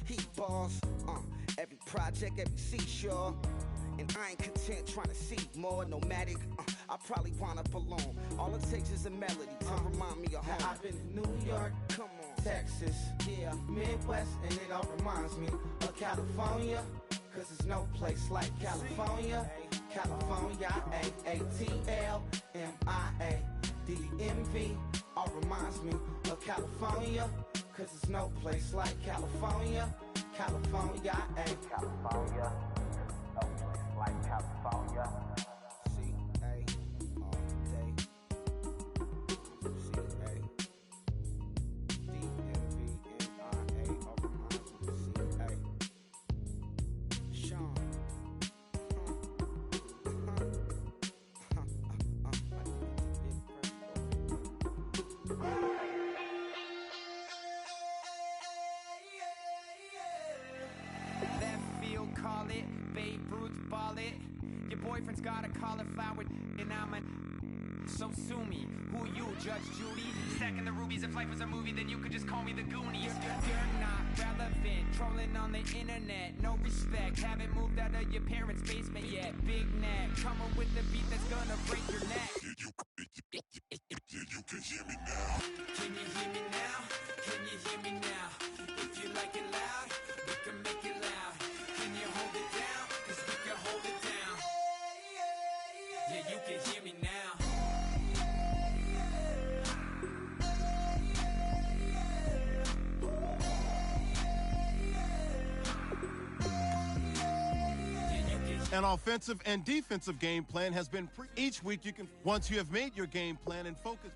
Heat balls, every project, every seashore. And I ain't content trying to see more nomadic. I probably wind up alone. All it takes is a melody to remind me of home. I've been to New York, come on, Texas, yeah, Midwest, and it all reminds me of California. Cause there's no place like California. California, AATLMIA-DDMV. All reminds me of California. Cause there's no place like California. California, California. No place like California. C-A all day. C-A D-M-V-M-I-A all reminds me of C-A. Sean. Left field, call it. Babe Ruth, ball it. Your boyfriend's got a cauliflower, and I'm a. So sue me. Who you, Judge Judy? Stacking the rubies. If life was a movie, then you could just call me the Goonies. You're not relevant. Trolling on the internet. No respect. Haven't moved out of your parents' basement yet. Big neck. Coming with the beat that's gonna break your neck. You can hear me now. Can you hear me now? Can you hear me now? If you like it loud, we can make it loud. Can you hold it down? Cause we can hold it down. Yeah, you can hear me now. An offensive and defensive game plan has been each week. You can, once you have made your game plan and focus.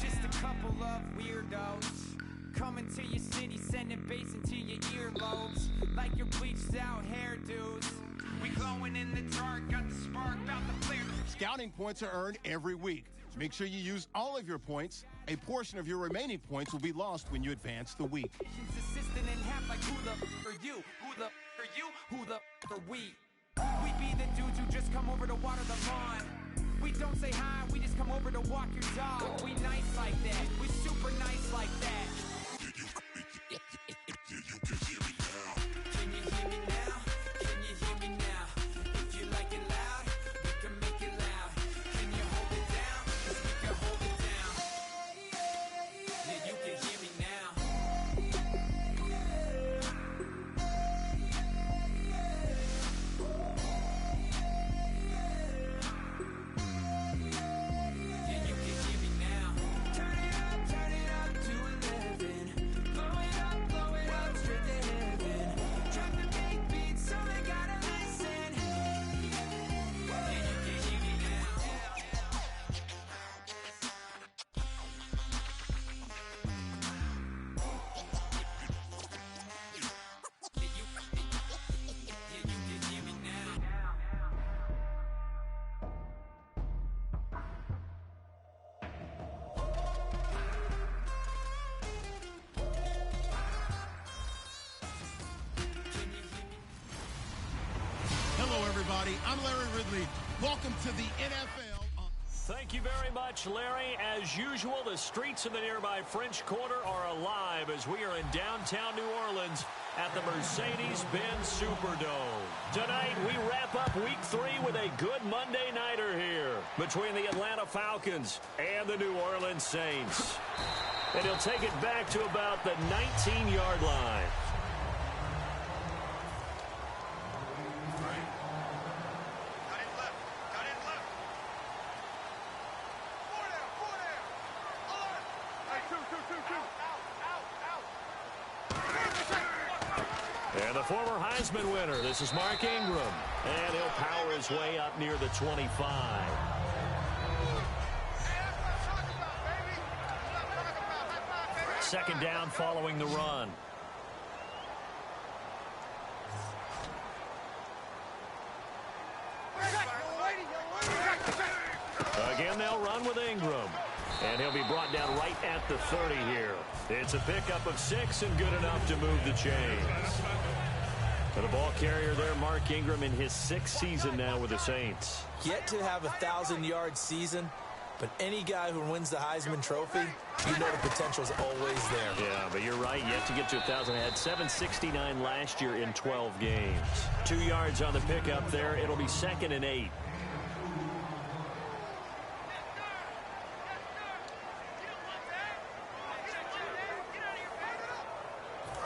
Just a couple of weirdos coming to your city, sending bass into your earlobes like your bleached out hairdos. We glowing in the dark, got the spark, about to flare. Scouting points are earned every week. Make sure you use all of your points. A portion of your remaining points will be lost when you advance the week. Assistant in half like who the are you? Who the are you? Who the are we? We be the dudes who just come over to water the lawn. We don't say hi, we just come over to walk your dog. We nice like that, we super nice like that. You can hear me now. Can you hear me now? Can you hear me now? If you like it loud, we can make it loud. Can you hold it down? Cause we can hold it down. Yeah, you can hear me now. Yeah, you can hear me now. Turn it up to 11. Blow it up straight to heaven. Drop the big beat so they gotta listen. Yeah, you can hear me now. Hello, everybody. I'm Larry Ridley. Welcome to the NFL. Thank you very much, Larry. As usual, the streets of the nearby French Quarter are alive as we are in downtown New Orleans at the Mercedes-Benz Superdome. Tonight, we wrap up Week 3 with a good Monday nighter here between the Atlanta Falcons and the New Orleans Saints. And he'll take it back to about the 19-yard line. And the former Heisman winner, this is Mark Ingram. And he'll power his way up near the 25. Second down following the run. Again, they'll run with Ingram. And he'll be brought down right at the 30 here. It's a pickup of 6 and good enough to move the chains. And the ball carrier there, Mark Ingram, in his 6th season now with the Saints. Yet to have a 1,000-yard season, But any guy who wins the Heisman Trophy, you know the potential's always there. Yeah, but you're right. Yet to get to 1,000. Had 769 last year in 12 games. 2 yards on the pickup there. It'll be 2nd and 8.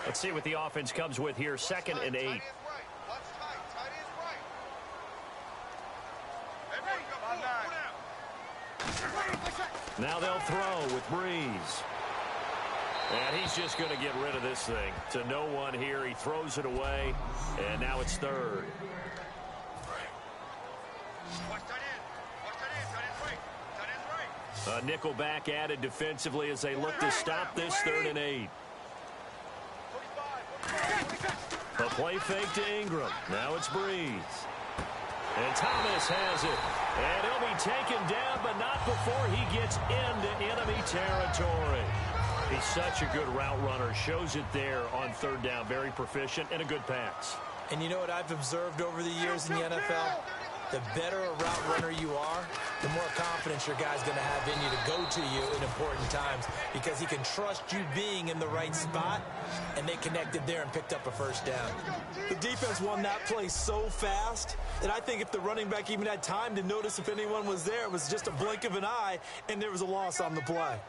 Let's see what the offense comes with here. 2nd and 8. Now they'll throw with Breeze. And he's just going to get rid of this thing. To no one here. He throws it away. And now it's 3rd. A nickel back added defensively as they look to stop this 3rd and 8. A play fake to Ingram. Now it's Breeze. And Thomas has it. And he'll be taken down, but not before he gets into enemy territory. He's such a good route runner. Shows it there on 3rd down. Very proficient and a good pass. And you know what I've observed over the years in the NFL? The better a route runner you are, the more confidence your guy's going to have in you to go to you in important times because he can trust you being in the right spot, and they connected there and picked up a 1st down. The defense won that play so fast that I think if the running back even had time to notice if anyone was there, it was just a blink of an eye, and there was a loss on the play.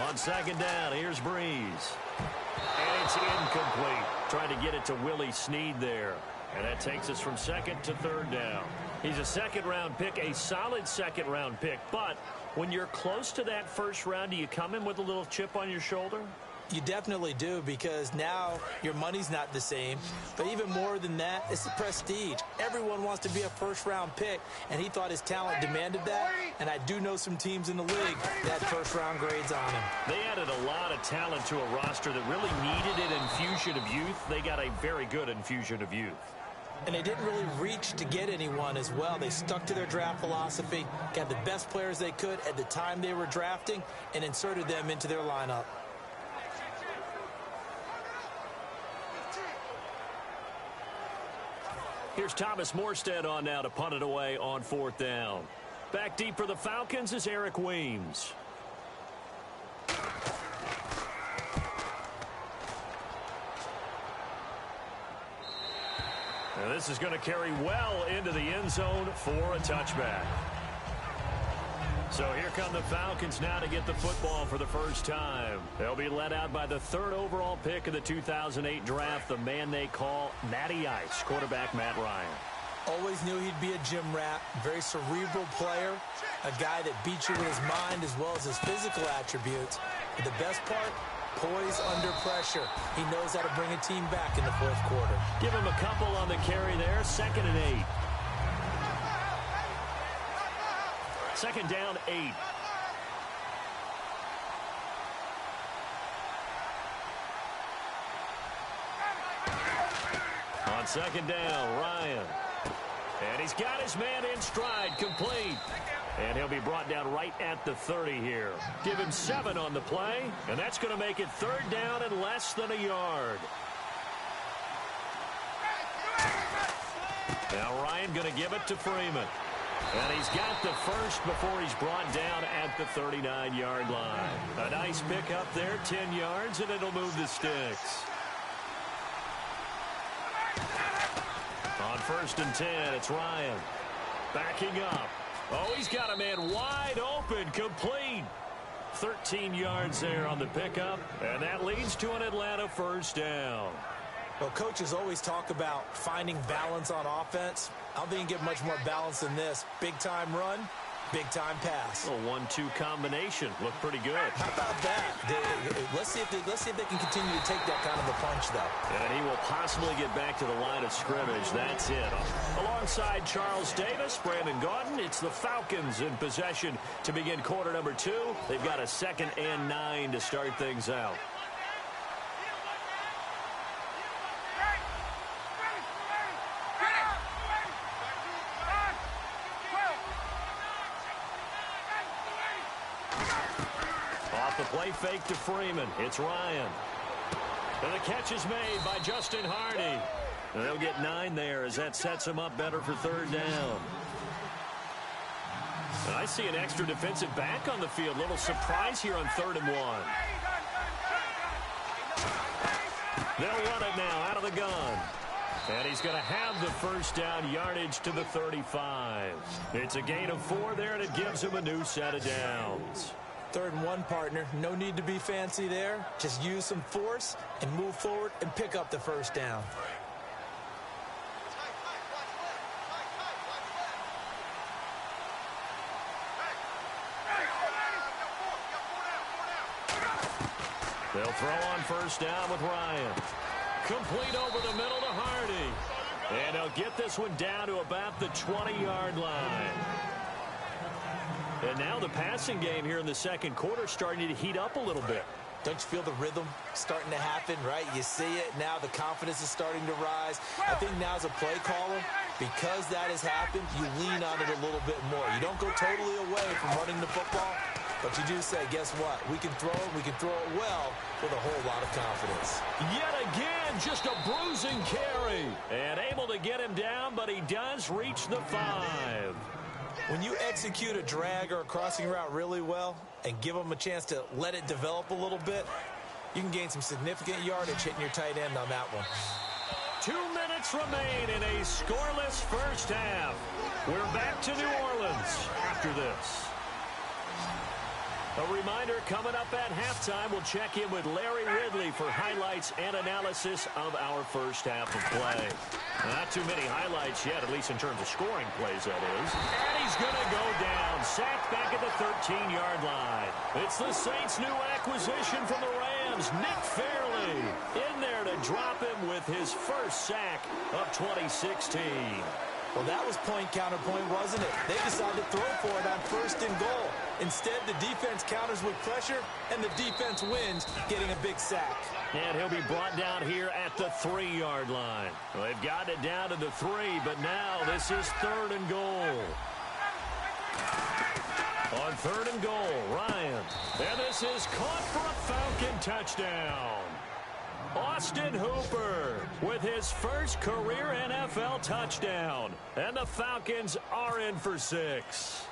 On 2nd down, here's Breeze. And it's incomplete. Trying to get it to Willie Snead there. And that takes us from 2nd to 3rd down. He's a 2nd-round pick, a solid 2nd-round pick. But when you're close to that 1st round, do you come in with a little chip on your shoulder? You definitely do, because now your money's not the same. But even more than that, it's the prestige. Everyone wants to be a 1st-round pick, and he thought his talent demanded that. And I do know some teams in the league that 1st-round grades on him. They added a lot of talent to a roster that really needed an infusion of youth. They got a very good infusion of youth. And they didn't really reach to get anyone as well. They stuck to their draft philosophy, got the best players they could at the time they were drafting, and inserted them into their lineup. Here's Thomas Morstead on now to punt it away on 4th down. Back deep for the Falcons is Eric Weems. And this is going to carry well into the end zone for a touchback. So here come the Falcons now to get the football for the 1st time. They'll be led out by the 3rd overall pick of the 2008 draft, the man they call Matty Ice, quarterback Matt Ryan. Always knew he'd be a gym rat, very cerebral player, a guy that beats you with his mind as well as his physical attributes. But the best part, poise under pressure. He knows how to bring a team back in the 4th quarter. Give him a couple on the carry there, 2nd and 8. 2nd down, 8. On 2nd down, Ryan. And he's got his man in stride, complete. And he'll be brought down right at the 30 here. Give him 7 on the play, and that's going to make it 3rd down and less than a yard. Now Ryan going to give it to Freeman. And he's got the 1st before he's brought down at the 39-yard line. A nice pickup there, 10 yards, and it'll move the sticks. On 1st and 10, it's Ryan. Backing up. Oh, he's got a man wide open, complete. 13 yards there on the pickup, and that leads to an Atlanta 1st down. Well, coaches always talk about finding balance on offense. I don't think you get much more balance than this. Big-time run, big-time pass. A 1-2 combination. Looked pretty good. How about that? Let's see if they can continue to take that kind of a punch, though. And he will possibly get back to the line of scrimmage. That's it. Alongside Charles Davis, Brandon Gaudin, it's the Falcons in possession to begin quarter number 2. They've got a 2nd and 9 to start things out. Play fake to Freeman. It's Ryan. And the catch is made by Justin Hardy. And they'll get 9 there as that sets them up better for third down. And I see an extra defensive back on the field. Little surprise here on 3rd and 1. They'll run it now out of the gun. And he's going to have the first down, yardage to the 35. It's a gain of 4 there, and it gives him a new set of downs. 3rd and 1, partner. No need to be fancy there. Just use some force and move forward and pick up the first down. They'll throw on first down with Ryan. Complete over the middle to Hardy. And he'll get this one down to about the 20-yard line. And now the passing game here in the second quarter starting to heat up a little bit. Don't you feel the rhythm starting to happen, right? You see it now. The confidence is starting to rise. I think now as a play caller, because that has happened, you lean on it a little bit more. You don't go totally away from running the football, but you do say, guess what? We can throw it. We can throw it well with a whole lot of confidence. Yet again, just a bruising carry. And able to get him down, but he does reach the 5. When you execute a drag or a crossing route really well and give them a chance to let it develop a little bit, you can gain some significant yardage hitting your tight end on that one. 2 minutes remain in a scoreless first half. We're back to New Orleans after this. A reminder, coming up at halftime, we'll check in with Larry Ridley for highlights and analysis of our first half of play. Not too many highlights yet, at least in terms of scoring plays, that is. And he's going to go down, sacked back at the 13-yard line. It's the Saints' new acquisition from the Rams, Nick Fairley, in there to drop him with his first sack of 2016. Well, that was point counterpoint, wasn't it? They decided to throw for it on 1st and goal. Instead, the defense counters with pressure, and the defense wins, getting a big sack. And he'll be brought down here at the 3-yard line. Well, they've gotten it down to the 3, but now this is 3rd and goal. On 3rd and goal, Ryan. And this is caught for a Falcon touchdown. Austin Hooper with his first career NFL touchdown. And the Falcons are in for 6.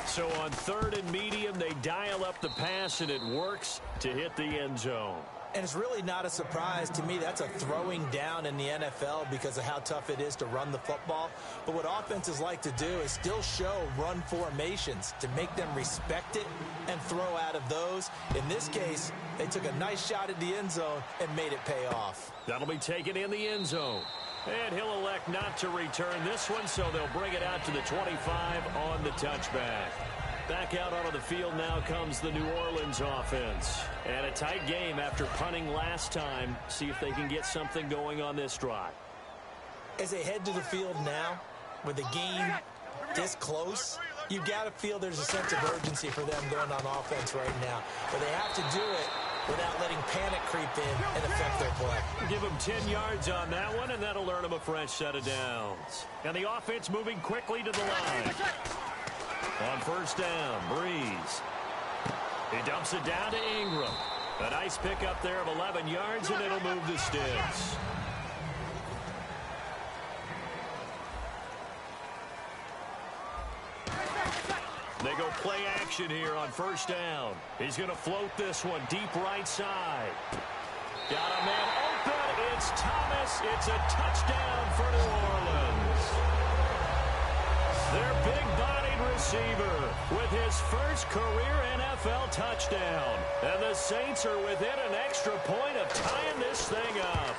So on 3rd and medium, they dial up the pass, and it works to hit the end zone. And it's really not a surprise to me. That's a throwing down in the NFL because of how tough it is to run the football. But what offenses like to do is still show run formations to make them respect it and throw out of those. In this case, they took a nice shot at the end zone and made it pay off. That'll be taken in the end zone. And he'll elect not to return this one, so they'll bring it out to the 25 on the touchback. Back out onto the field now comes the New Orleans offense. And a tight game after punting last time. See if they can get something going on this drive. As they head to the field now, with the game this close, you've got to feel there's a sense of urgency for them going on offense right now. But they have to do it without letting panic creep in and affect their play. Give them 10 yards on that one, and that'll earn them a fresh set of downs. And the offense moving quickly to the line. On first down, Breeze. He dumps it down to Ingram. A nice pickup there of 11 yards, and it'll move the sticks. They go play action here on first down. He's going to float this one deep right side. Got a man open. It's Thomas. It's a touchdown for New Orleans. Their big-bodied receiver with his first career NFL touchdown. And the Saints are within an extra point of tying this thing up.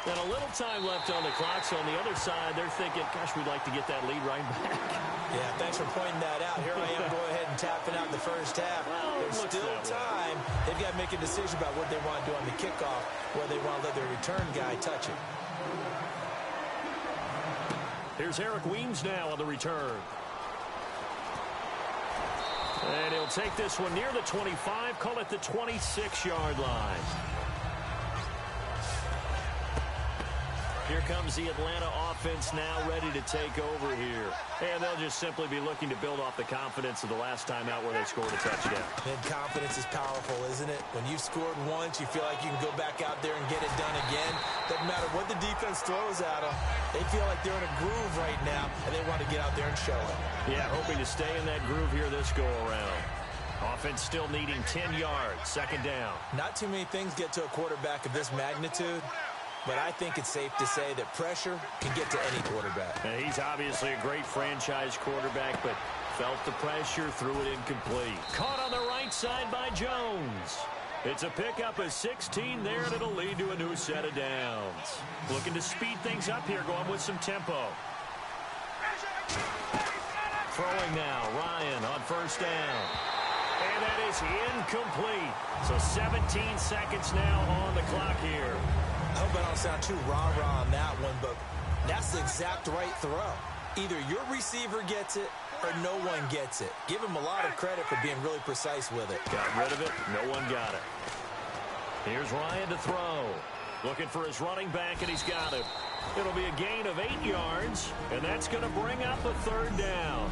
And a little time left on the clock, so on the other side, they're thinking, gosh, we'd like to get that lead right back. Yeah, thanks for pointing that out. Here I am, go ahead and tapping out the first half. Well, there's still time. They've got to make a decision about what they want to do on the kickoff, whether they want to let their return guy touch it. Here's Eric Weems now on the return. And he'll take this one near the 25, call it the 26-yard line. Here comes the Atlanta offense now ready to take over here. And they'll just simply be looking to build off the confidence of the last time out where they scored a touchdown. And confidence is powerful, isn't it? When you've scored once, you feel like you can go back out there and get it done again. Doesn't matter what the defense throws at them. They feel like they're in a groove right now, and they want to get out there and show it. Yeah, hoping to stay in that groove here this go-around. Offense still needing 10 yards, second down. Not too many things get to a quarterback of this magnitude, but I think it's safe to say that pressure can get to any quarterback. And he's obviously a great franchise quarterback, but felt the pressure, threw it incomplete. Caught on the right side by Jones. It's a pickup of 16 there, and it'll lead to a new set of downs. Looking to speed things up here, going with some tempo. Throwing now, Ryan on first down. And that is incomplete. So 17 seconds now on the clock here. I hope I don't sound too rah-rah on that one, but that's the exact right throw. Either your receiver gets it or no one gets it. Give him a lot of credit for being really precise with it. Got rid of it. No one got it. Here's Ryan to throw. Looking for his running back, and he's got it. It'll be a gain of 8 yards, and that's going to bring up a third down.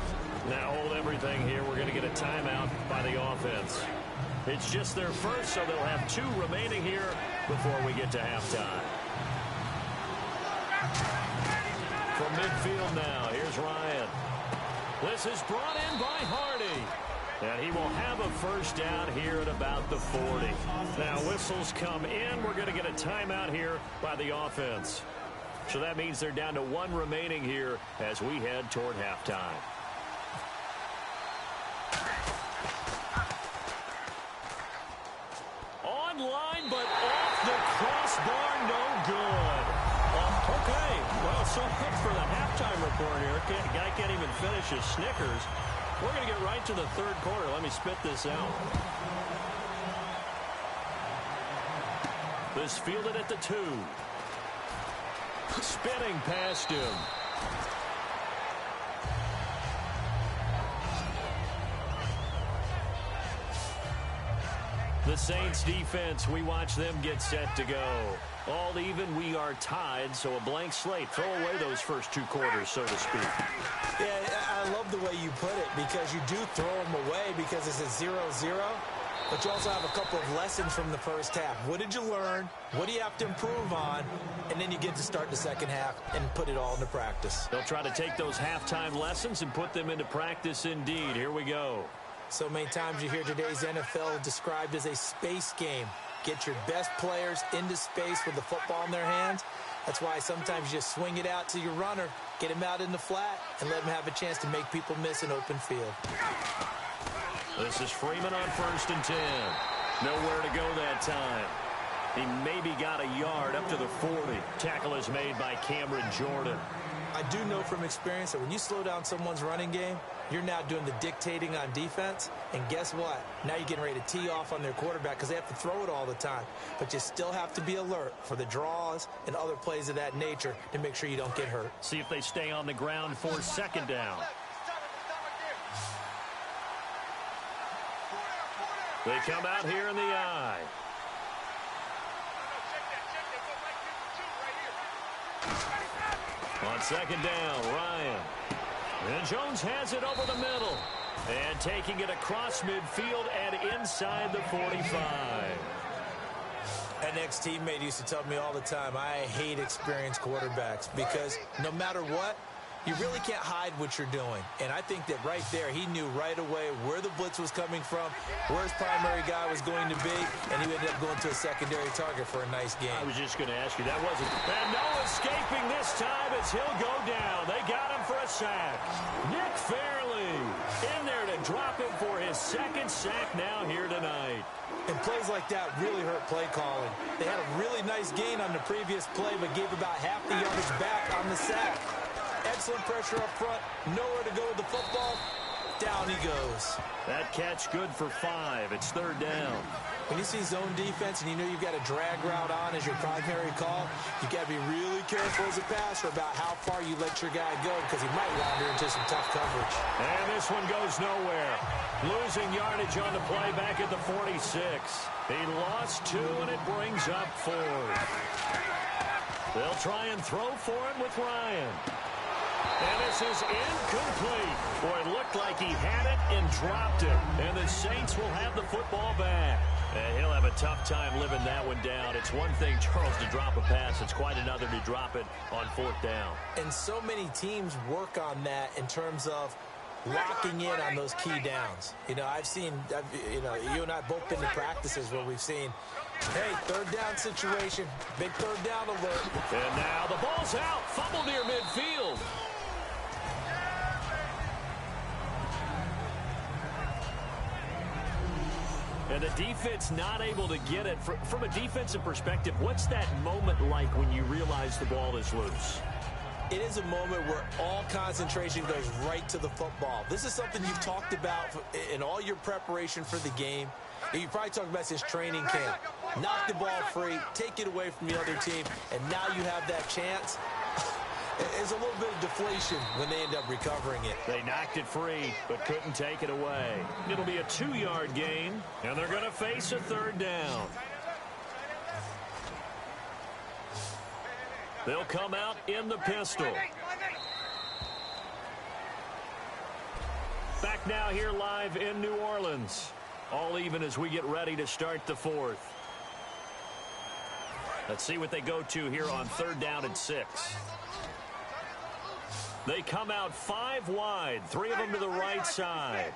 Now hold everything here. We're going to get a timeout by the offense. It's just their first, so they'll have 2 remaining here before we get to halftime. From midfield now, here's Ryan. This is brought in by Hardy. And he will have a first down here at about the 40. Now whistles come in. We're going to get a timeout here by the offense. So that means they're down to 1 remaining here as we head toward halftime. Line, but off the crossbar, no good. Okay, well, so much for the halftime report here. Guy can't even finish his Snickers. We're going to get right to the third quarter. Let me spit this out. This fielded at the 2. Spinning past him. The Saints defense, we watch them get set to go. All even, we are tied, so a blank slate. Throw away those first 2 quarters, so to speak. Yeah, I love the way you put it, because you do throw them away because it's a 0-0, but you also have a couple of lessons from the first half. What did you learn? What do you have to improve on? And then you get to start the second half and put it all into practice. They'll try to take those halftime lessons and put them into practice indeed. Here we go. So many times you hear today's NFL described as a space game. Get your best players into space with the football in their hands. That's why sometimes you just swing it out to your runner, get him out in the flat, and let him have a chance to make people miss an open field. This is Freeman on 1st and 10. Nowhere to go that time. He maybe got a yard up to the 40. Tackle is made by Cameron Jordan. I do know from experience that when you slow down someone's running game, you're now doing the dictating on defense. And guess what? Now you're getting ready to tee off on their quarterback because they have to throw it all the time. But you still have to be alert for the draws and other plays of that nature to make sure you don't get hurt. See if they stay on the ground for second down. They come out here in the eye. On second down, Ryan. And Jones has it over the middle. And taking it across midfield and inside the 45. An ex-teammate used to tell me all the time, I hate experienced quarterbacks because no matter what, you really can't hide what you're doing. And I think that right there, he knew right away where the blitz was coming from, where his primary guy was going to be, and he ended up going to a secondary target for a nice game. I was just going to ask you, that wasn't. And no escaping this time as he'll go down. They got him for a sack. Nick Fairley in there to drop him for his second sack now here tonight. And plays like that really hurt play calling. They had a really nice gain on the previous play, but gave about half the yardage back on the sack. Excellent pressure up front. Nowhere to go with the football. Down he goes. That catch good for 5. It's third down. When you see zone defense and you know you've got a drag route on as your primary call, you got to be really careful as a passer about how far you let your guy go because he might wander into some tough coverage. And this one goes nowhere. Losing yardage on the play back at the 46. He lost 2, and it brings up 4. They'll try and throw for him with Ryan. And this is incomplete. Boy, it looked like he had it and dropped it. And the Saints will have the football back. And he'll have a tough time living that one down. It's one thing, Charles, to drop a pass. It's quite another to drop it on 4th down. And so many teams work on that in terms of locking in on those key downs. You know, you and I both been to practices where we've seen, hey, 3rd down situation, big 3rd down alert. And now the ball's out, fumble near midfield. And the defense not able to get it. From a defensive perspective, what's that moment like when you realize the ball is loose? It is a moment where all concentration goes right to the football. This is something you've talked about in all your preparation for the game. You probably talked about this training camp. Knock the ball free, take it away from the other team, and now you have that chance. There's a little bit of deflation when they end up recovering it. They knocked it free, but couldn't take it away. It'll be a 2-yard gain, and they're going to face a 3rd down. They'll come out in the pistol. Back now here live in New Orleans. All even as we get ready to start the 4th. Let's see what they go to here on 3rd down and 6. They come out 5 wide, 3 of them to the right side.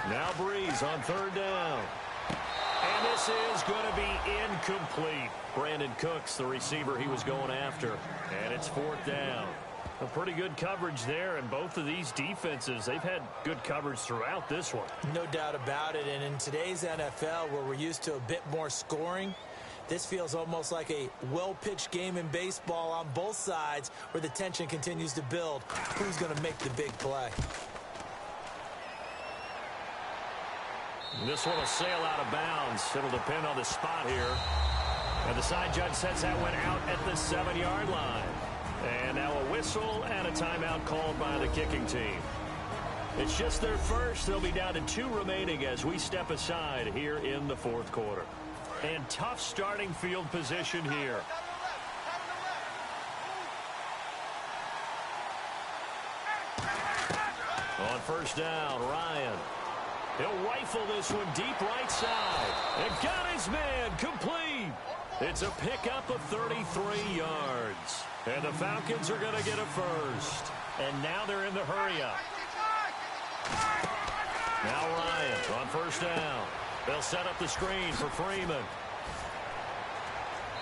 Now Breeze on 3rd down. And this is going to be incomplete. Brandon Cooks, the receiver he was going after. And it's 4th down. A pretty good coverage there, and both of these defenses, they've had good coverage throughout this one. No doubt about it, and in today's NFL, where we're used to a bit more scoring, this feels almost like a well-pitched game in baseball on both sides where the tension continues to build. Who's going to make the big play? This one will sail out of bounds. It'll depend on the spot here. And the side judge says that went out at the 7-yard line. And now a whistle and a timeout called by the kicking team. It's just their first. They'll be down to 2 remaining as we step aside here in the 4th quarter. And tough starting field position here. On 1st down, Ryan. He'll rifle this one deep right side. And got his man complete. It's a pickup of 33 yards. And the Falcons are going to get a first. And now they're in the hurry-up. Now Ryan on 1st down. They'll set up the screen for Freeman.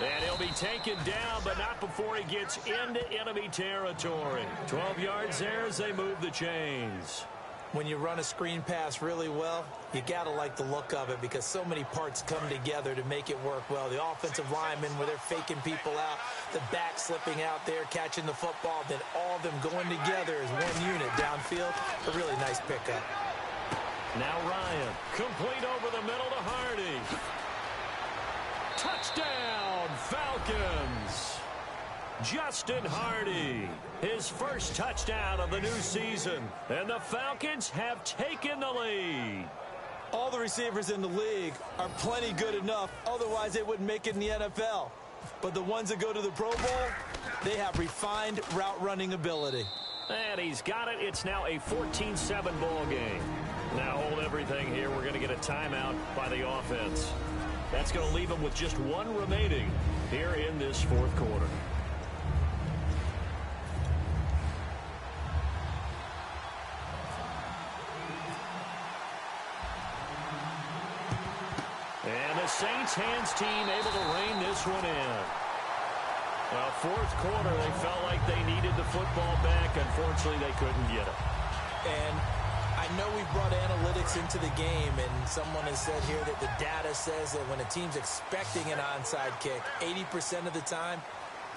And he'll be taken down, but not before he gets into enemy territory. 12 yards there as they move the chains. When you run a screen pass really well, you got to like the look of it because so many parts come together to make it work well. The offensive linemen, where they're faking people out, the back slipping out there, catching the football, then all of them going together as one unit downfield. A really nice pickup. Now Ryan, complete over the middle to Hardy. Touchdown, Falcons! Justin Hardy, his first touchdown of the new season, and the Falcons have taken the lead. All the receivers in the league are plenty good enough, otherwise they wouldn't make it in the NFL. But the ones that go to the Pro Bowl, they have refined route running ability. And he's got it. It's now a 14-7 ball game. Now hold everything here. We're going to get a timeout by the offense. That's going to leave them with just 1 remaining here in this 4th quarter. And the Saints hands team able to rein this one in. Well, 4th quarter, they felt like they needed the football back. Unfortunately, they couldn't get it. And I know we brought analytics into the game, and someone has said here that the data says that when a team's expecting an onside kick, 80% of the time,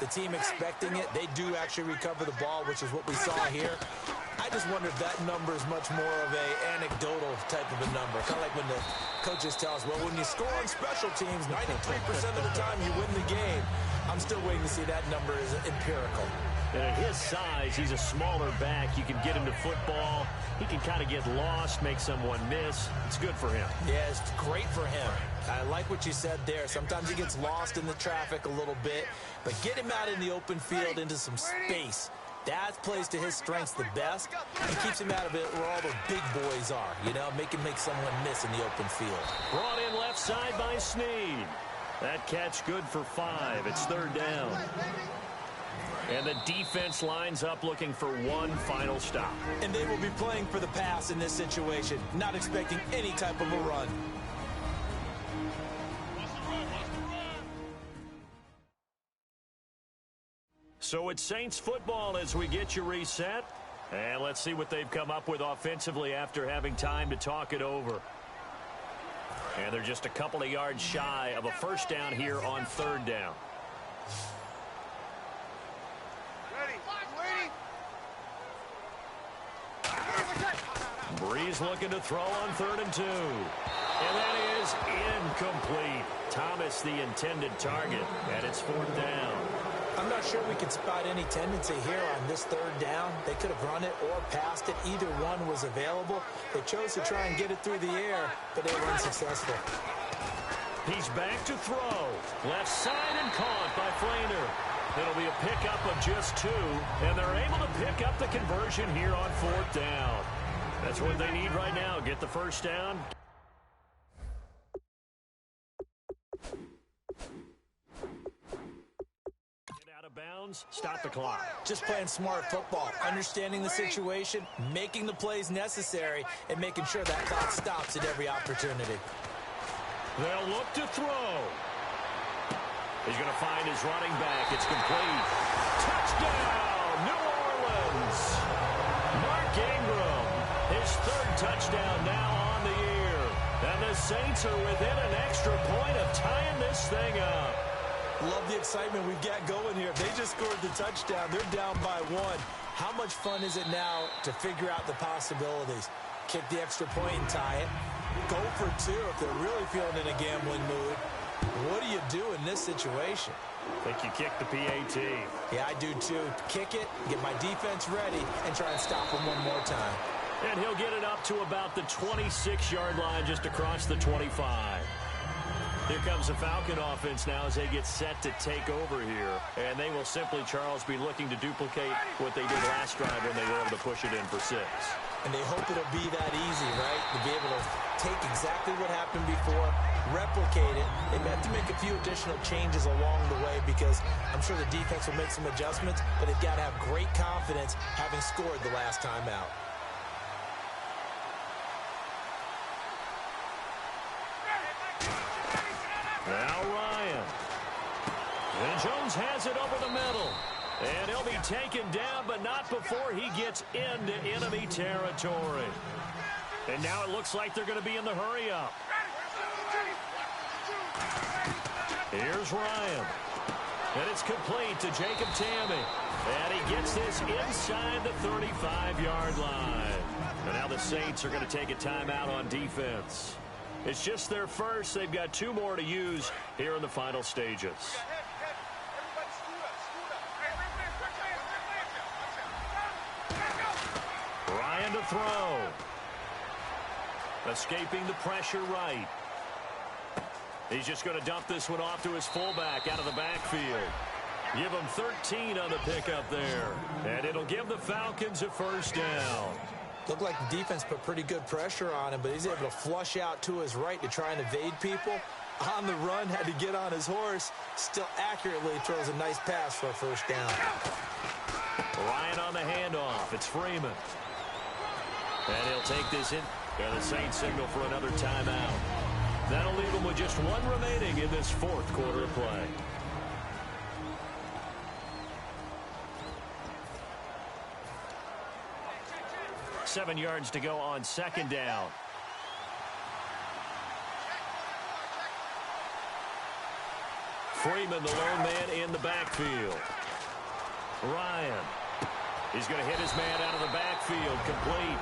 the team expecting it, they do actually recover the ball, which is what we saw here. I just wonder if that number is much more of a anecdotal type of a number. Kind of like when the coaches tell us, well, when you score on special teams, 93% of the time you win the game. I'm still waiting to see that number is empirical. And at his size, he's a smaller back. You can get him to football. He can kind of get lost, make someone miss. It's good for him. Yeah, it's great for him. I like what you said there. Sometimes he gets lost in the traffic a little bit, but get him out in the open field into some space. That plays to his strengths the best and keeps him out of it where all the big boys are, you know, make someone miss in the open field. Brought in left side by Snead. That catch good for 5. It's 3rd down. And the defense lines up looking for one final stop. And they will be playing for the pass in this situation, not expecting any type of a run. So it's Saints football as we get you reset. And let's see what they've come up with offensively after having time to talk it over. And they're just a couple of yards shy of a first down here on 3rd down. Breeze looking to throw on 3rd and 2. And that is incomplete. Thomas the intended target, and it's 4th down. I'm not sure we could spot any tendency here on this 3rd down. They could have run it or passed it. Either one was available. They chose to try and get it through the air, but they were unsuccessful. He's back to throw. Left side and caught by Flainer. It'll be a pickup of just 2, and they're able to pick up the conversion here on 4th down. That's what they need right now. Get the first down. Get out of bounds. Stop the clock. Just playing smart football, understanding the situation, making the plays necessary, and making sure that clock stops at every opportunity. They'll look to throw. He's going to find his running back. It's complete. Touchdown, New Orleans. Mark Ingram, his 3rd touchdown now on the year. And the Saints are within an extra point of tying this thing up. Love the excitement we've got going here. They just scored the touchdown. They're down by 1. How much fun is it now to figure out the possibilities? Kick the extra point and tie it. Go for 2 if they're really feeling in a gambling mood. What do you do in this situation? I think you kick the PAT. Yeah, I do too. Kick it, get my defense ready, and try and stop him one more time. And he'll get it up to about the 26-yard line just across the 25. Here comes the Falcon offense now as they get set to take over here. And they will simply, Charles, be looking to duplicate what they did last drive when they were able to push it in for 6. And they hope it'll be that easy, right? To be able to take exactly what happened before, replicate it. They may have to make a few additional changes along the way because I'm sure the defense will make some adjustments, but they've got to have great confidence having scored the last time out. Now Ryan. And Jones has it over the middle. And he'll be taken down, but not before he gets into enemy territory. And now it looks like they're going to be in the hurry-up. Here's Ryan. And it's complete to Jacob Tamme. And he gets this inside the 35-yard line. And now the Saints are going to take a timeout on defense. It's just their first. They've got 2 more to use here in the final stages. Ryan to throw. Escaping the pressure right. He's just going to dump this one off to his fullback out of the backfield. Give him 13 on the pickup there. And it'll give the Falcons a first down. Looked like the defense put pretty good pressure on him, but he's able to flush out to his right to try and evade people. On the run, had to get on his horse. Still accurately throws a nice pass for a first down. Ryan on the handoff. It's Freeman. And he'll take this in. And the Saints signal for another timeout. That'll leave them with just 1 remaining in this 4th quarter of play. Seven yards to go on 2nd down. Freeman, the lone man in the backfield. Ryan. He's going to hit his man out of the backfield. Complete.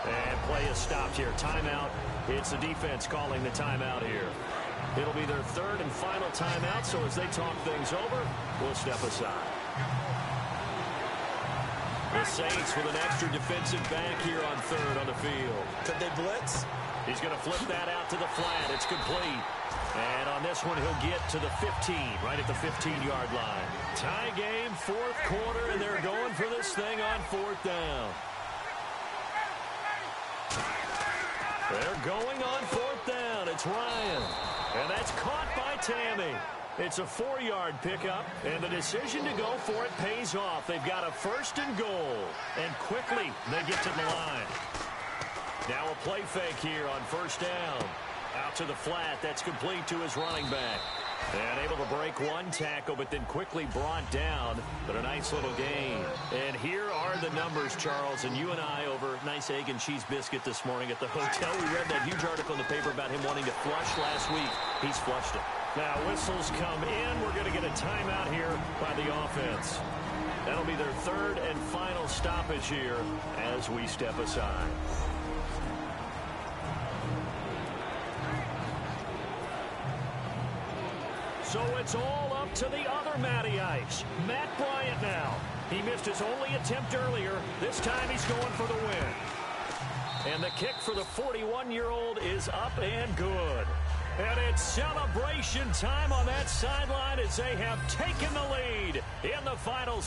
And play is stopped here. Timeout. It's the defense calling the timeout here. It'll be their 3rd and final timeout, so as they talk things over, we'll step aside. The Saints with an extra defensive back here on third on the field. Could they blitz? He's going to flip that out to the flat. It's complete. And on this one, he'll get to the 15, right at the 15-yard line. Tie game, fourth quarter, and they're going for this thing on fourth down. They're going on fourth down. It's Ryan. And that's caught by Tammy. It's a 4-yard pickup, and the decision to go for it pays off. They've got a first and goal, and quickly they get to the line. Now a play fake here on first down. Out to the flat. That's complete to his running back. And able to break one tackle, but then quickly brought down. But a nice little gain. And here are the numbers, Charles. And you and I over nice egg and cheese biscuit this morning at the hotel. We read that huge article in the paper about him wanting to flush last week. He's flushed it. Now whistles come in. We're going to get a timeout here by the offense. That'll be their third and final stoppage here as we step aside. So it's all up to the other Matty Ice. Matt Bryant now. He missed his only attempt earlier. This time he's going for the win. And the kick for the 41-year-old is up and good. And it's celebration time on that sideline as they have taken the lead in the final